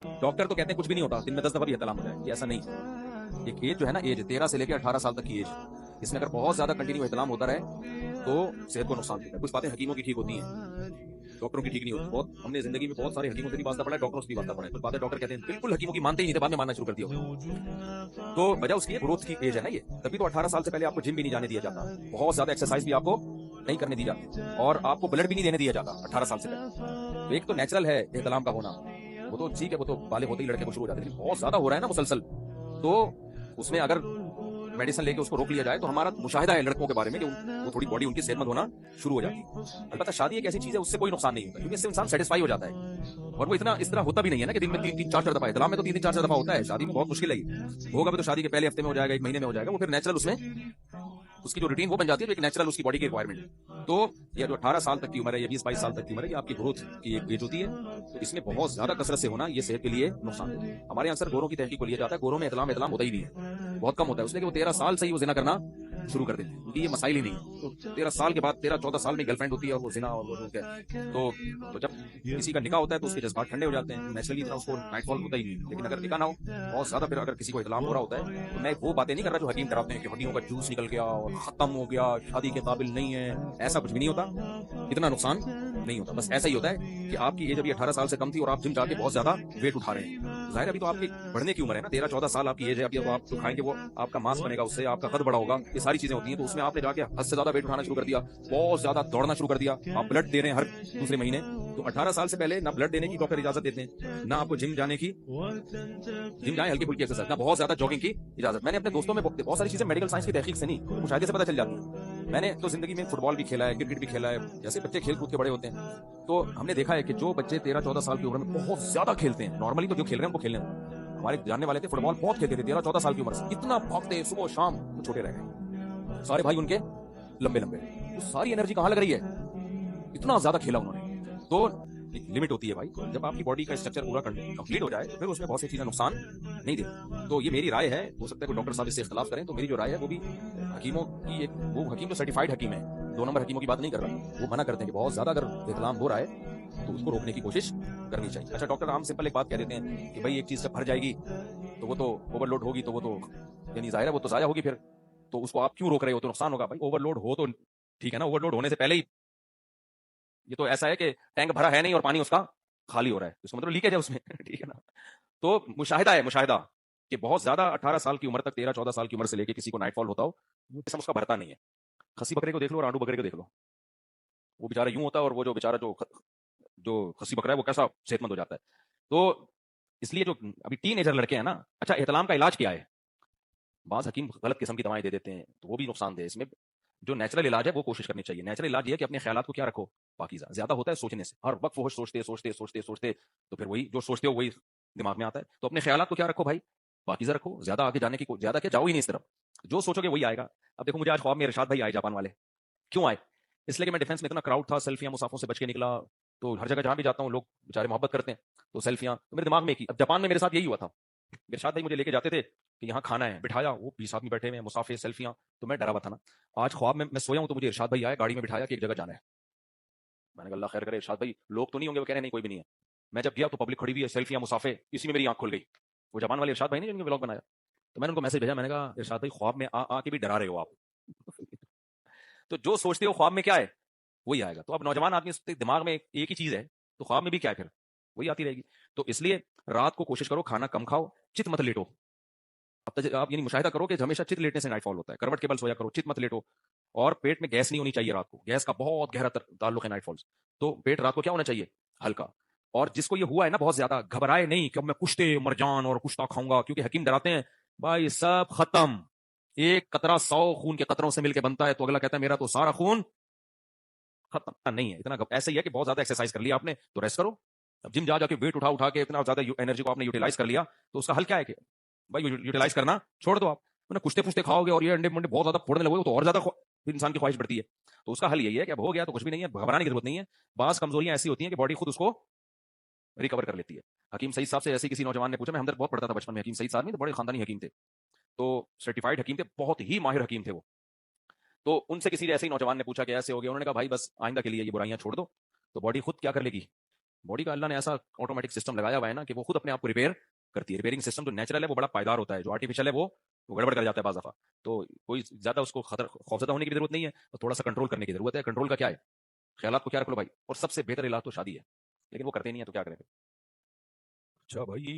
Doctor तो कहते हैं कुछ भी नहीं होता, दिन में 10 दफा भी एहतलाम हो जाए, ये ऐसा नहीं है। एक एज जो है ना, एज 13 से लेकर 18 साल तक की एज, इसमें अगर बहुत ज्यादा कंटिन्यू एहतलाम होता रहे तो सेहत को नुकसान देता है। कुछ बातें हकीमों की ठीक होती हैं, डॉक्टरों की ठीक नहीं होती। बहुत हमने जिंदगी में बहुत सारे हकीमों से भी वास्ता पड़ा है, डॉक्टरों से भी वास्ता पड़ा है। कुछ बातें डॉक्टर कहते हैं बिल्कुल हकीमों की मानते ही नहीं थे, बाद में मानना शुरू कर दिया। तो वजह उसकी ग्रोथ की एज है ना ये, तभी तो 18 साल से पहले आपको जिम भी नहीं जाने दिया जाता, बहुत ज्यादा एक्सरसाइज भी आपको नहीं करने दी जाती, और आपको ब्लड भी नहीं देने दिया जाता 18 साल से पहले। तो एक तो नेचुरल है एहतलाम का होना, वो तो ठीक है, वो तो बाले होते ही लड़के को शुरू हो जाते हैं, लेकिन बहुत ज्यादा हो रहा है ना मुसलसल, तो उसमें अगर मेडिसिन लेके उसको रोक लिया जाए तो हमारा मुशाहिदा है लड़कों के बारे में कि वो थोड़ी बॉडी उनकी सेहतमंद होना शुरू हो जाती है। अलबत्ता शादी एक ऐसी चीज है, उससे कोई नुकसान नहीं होता, क्योंकि इससे इंसान सेटिस्फाई हो जाता है, और वो इतना इस तरह होता भी नहीं है ना कि दिन में 3-4 दफा। इस्लाम में तो 3-4 दफा होता है, शादी में बहुत मुश्किल है। होगा भी तो शादी के पहले हफ्ते में हो जाएगा, एक महीने में हो जाएगा, वो फिर नेचुरल उसमें उसकी जो रूटीन वो बन जाती है, जो एक नेचुरल उसकी बॉडी की रिक्वायरमेंट। तो ये जो 18 साल तक की उम्र है या 20-22 साल तक की उम्र है, ये आपकी ग्रोथ की एक एज होती है, तो इसमें बहुत ज्यादा कसरत से होना ये सेहत के लिए नुकसान है। हमारे यहाँ अक्सर गोरों की तहकीक को लिया जाता है, गोरों में इतलाम होता ही नहीं है, बहुत कम होता है, इसलिए कि वो 13 साल से ही वो जिना करना शुरू कर देते हैं, उनकी ये मसाइल ही नहीं है। तो 13 साल के बाद 13-14 साल में गर्लफ्रेंड होती है और वो जिना और वो तो जब किसी का निकाह होता है तो उसके जज्बात ठंडे हो जाते हैं, नेचुरली इतना उसको नाइटफॉल होता ही नहीं। लेकिन अगर निकाह ना हो बहुत ज्यादा, फिर अगर किसी को इतलाम हो रहा होता है, तो मैं वो बातें नहीं कर रहा जो हकीम कराते हैं कि हड्डियों का जूस निकल गया और खत्म हो गया, शादी के काबिल नहीं है, ऐसा कुछ भी नहीं होता, इतना नुकसान नहीं होता। बस ऐसा ही होता है कि आपकी एज अभी 18 साल से कम थी और आप जिम जाके बहुत ज्यादा वेट उठा रहे हैं, जाहिर अभी तो आपकी बढ़ने की उम्र है ना, 13-14 साल आपकी एज है, अभी आप जो खाएंगे वो आपका मांस बनेगा, उससे आपका कद बड़ा होगा, ये सारी चीजें होती हैं। तो उसमें आपने जाके हद से ज्यादा वेट उठाना शुरू कर दिया, बहुत ज्यादा दौड़ना शुरू कर दिया, आप ब्लड दे रहे हैं हर दूसरे महीने। तो 18 साल से पहले ना ब्लड देने की डॉक्टर इजाजत देते हैं, ना आपको जिम जाने की, जिम जाए हल्की फुल्की एक्सरसाइज, ना बहुत ज्यादा जॉगिंग की इजाजत। मैंने अपने दोस्तों में बहुत सारी चीजें मेडिकल साइंस की तहकीक से नहीं, मुशाहिदे से पता चल जाती है। मैंने तो जिंदगी में फुटबॉल भी खेला है, क्रिकेट भी खेला है, जैसे बच्चे खेल कूद के बड़े होते हैं, तो हमने देखा है कि जो बच्चे 13-14 साल की उम्र में बहुत ज्यादा खेलते हैं, नॉर्मली तो जो खेल रहे हैं उनको खेलने हैं, हमारे जानने वाले थे फुटबॉल बहुत खेलते थे 13-14 साल की उम्र से, इतना भागते सुबह शाम, वो छोटे रह गए, सारे भाई उनके लंबे लंबे, तो सारी एनर्जी कहाँ लग रही है, इतना ज्यादा खेला उन्होंने। तो एक लिमिट होती है भाई, जब आपकी बॉडी का स्ट्रक्चर पूरा कंप्लीट हो जाए तो फिर उसमें बहुत सी चीजें नुकसान नहीं देती। तो ये मेरी राय है, हो सकता है कोई डॉक्टर साहब इससे इख्तलाफ करें, तो मेरी जो राय है वो भी हकीमों की एक, वो हकीम जो सर्टिफाइड हकीम है, 2 नंबर हकीमों की बात नहीं कर रहा, वो मना करते हैं कि बहुत ज्यादा अगर इतलाम हो रहा है तो उसको रोकने की कोशिश करनी चाहिए। अच्छा, डॉक्टर आम सिंपल एक बात कह देते हैं कि भाई एक चीज जब भर जाएगी तो वो तो ओवरलोड होगी, तो वो तो यानी जाहिर है वो तो जाया होगी, फिर तो उसको आप क्यों रोक रहे हो, तो नुकसान होगा। भाई ओवरलोड हो तो ठीक है ना, ओवरलोड होने से पहले ही, ये तो ऐसा है कि टैंक भरा है नहीं और पानी उसका खाली हो रहा है, इसका मतलब लीकेज है उसमें ठीक है ना। तो मुशाहिदा है, मुशाहिदा कि बहुत ज्यादा 18 साल की उम्र तक, 13-14 साल की उम्र से लेके किसी को नाइटफॉल होता हो, वो किस्म उसका भरता नहीं है। खसी बकरे को देख लो और आंडू बकरे को देख लो, वो बेचारा यूं होता है, और वो जो बेचारा जो खसी बकरा है वो कैसा सेहतमंद हो जाता है। तो इसलिए जो अभी टीन एजर लड़के हैं ना, अच्छा एहतलाम का इलाज क्या है, बाज हकीम गलत किस्म की दवाएं दे देते हैं, तो वो भी नुकसानदेह। इसमें जो नेचुरल इलाज है वो कोशिश करनी चाहिए। नेचुरल इलाज ये है कि अपने ख्यालात को क्या रखो पाकीज़ा, ज्यादा होता है सोचने से, हर वक्त वो सोचते सोचते सोचते सोचते, तो फिर वही जो सोचते हो वही दिमाग में आता है। तो अपने ख्यालात को क्या रखो भाई, पाकीज़ा रखो, ज्यादा आगे जाने की ज्यादा क्या, जाओ ही नहीं इस तरफ, जो सोचोगे वही आएगा। अब देखो, मुझे आज ख्वाब में इरशाद भाई आए, जापान वाले। क्यों आए? इसलिए कि मैं डिफेंस में इतना क्राउड था, सेल्फियां मुसाफों से बच के निकला, तो हर जगह जहां भी जाता हूँ लोग बेचारे मोहब्बत करते हैं, तो सेल्फियां तो मेरे दिमाग में की। अब जापान में मेरे साथ यही हुआ था, इरशाद भाई मुझे लेके जाते थे कि यहाँ खाना है, बिठाया, वो 20 आदमी बैठे हुए हैं, मुसाफिर, सेल्फियां, तो मैं डरा हुआ था ना। आज ख्वाब में मैं सोया हूं तो मुझे इरशाद भाई आया, गाड़ी में बिठाया कि एक जगह जाना है। मैंने कहा अल्लाह खैर करे, इरशाद भाई लोग तो नहीं होंगे? वो कह रहे नहीं कोई भी नहीं है। मैं जब गया तो पब्लिक खड़ी हुई है, सेल्फियां, मुसाफे, इसी में मेरी आंख खुल गई। वो जापान वाले इरशाद भाई ने जिनके व्लॉग बनाया, तो मैंने उनको मैसेज भेजा, मैंने कहा इरशाद भाई ख्वाब में आके भी डरा रहे हो आप तो जो सोचते हो ख्वाब में क्या है वही आएगा। तो अब नौजवान आदमी के दिमाग में एक ही चीज है, तो ख्वाब में भी क्या है, फिर वही आती रहेगी। तो इसलिए रात को कोशिश करो खाना कम खाओ, चित मत लेटो। अब तक आप यानी मुशाहिदा करो कि हमेशा चित लेटने से नाइटफॉल होता है, करवट के बल सोया करो, चित मत लेटो। और पेट में गैस नहीं होनी चाहिए रात को, गैस का बहुत गहरा ताल्लुक है नाइटफॉल से। तो पेट रात को क्या होना चाहिए, हल्का। और जिसको ये हुआ है ना बहुत ज्यादा, घबराए नहीं कि अब मैं कुश्ते मरजान और कुश्ता खाऊंगा, क्योंकि हकीम डराते हैं भाई सब खत्म, एक कतरा 100 खून के कतरों से मिलकर बनता है, तो अगला कहता है मेरा तो सारा खून खत्म। नहीं है इतना, ऐसा ही है कि बहुत ज्यादा एक्सरसाइज कर लिया आपने तो रेस्ट करो। अब जिम जा जाके वेट उठा उठा के इतना ज्यादा एनर्जी को आपने यूटिलाइज कर लिया, तो उसका हल क्या है कि भाई यूटिलाइज करना छोड़ दो आप। कुश्ते पुश्ते खाओगे और ये अंडे मंडे बहुत ज्यादा फोड़ने लगोगे तो और ज्यादा इंसान की ख्वाहिश बढ़ती है। तो उसका हल यही है कि अब हो गया तो कुछ भी नहीं है, घबराने की जरूरत नहीं है। बास कमजोरियां ऐसी होती हैं कि बॉडी खुद उसको रिकवर कर लेती है। हकीम सईद साहब से ऐसे किसी नौजवान ने पूछा, मैं हमदर्द बहुत पढ़ता था बचपन में, हकीम सईद साहब नहीं तो बड़े खानदानी हकीम थे, तो सर्टिफाइड हकीम थे, बहुत ही माहिर हकीम थे वो। तो उनसे किसी ऐसे ही नौजवान ने पूछा कि ऐसे हो गया, उन्होंने कहा भाई बस आइंदा के लिए ये बुराइयां छोड़ दो, तो बॉडी खुद क्या कर लेगी, बॉडी का अल्लाह ने ऐसा ऑटोमेटिक सिस्टम लगाया हुआ है ना कि वो खुद अपने आप को रिपेयर करती है। रिपेयरिंग सिस्टम जो नेचुरल है वो बड़ा पायदार होता है, जो आर्टिफिशियल है वो गड़बड़ कर जाता है बाज़ दफा। तो कोई ज्यादा उसको खौफजदा होने की भी जरूरत नहीं है, और थोड़ा सा कंट्रोल करने की जरूरत है। कंट्रोल का क्या है, ख्यालात को क्या रख लो भाई, और सबसे बेहतर इलाज तो शादी है, लेकिन वो करते नहीं है तो क्या करें। अच्छा भाई।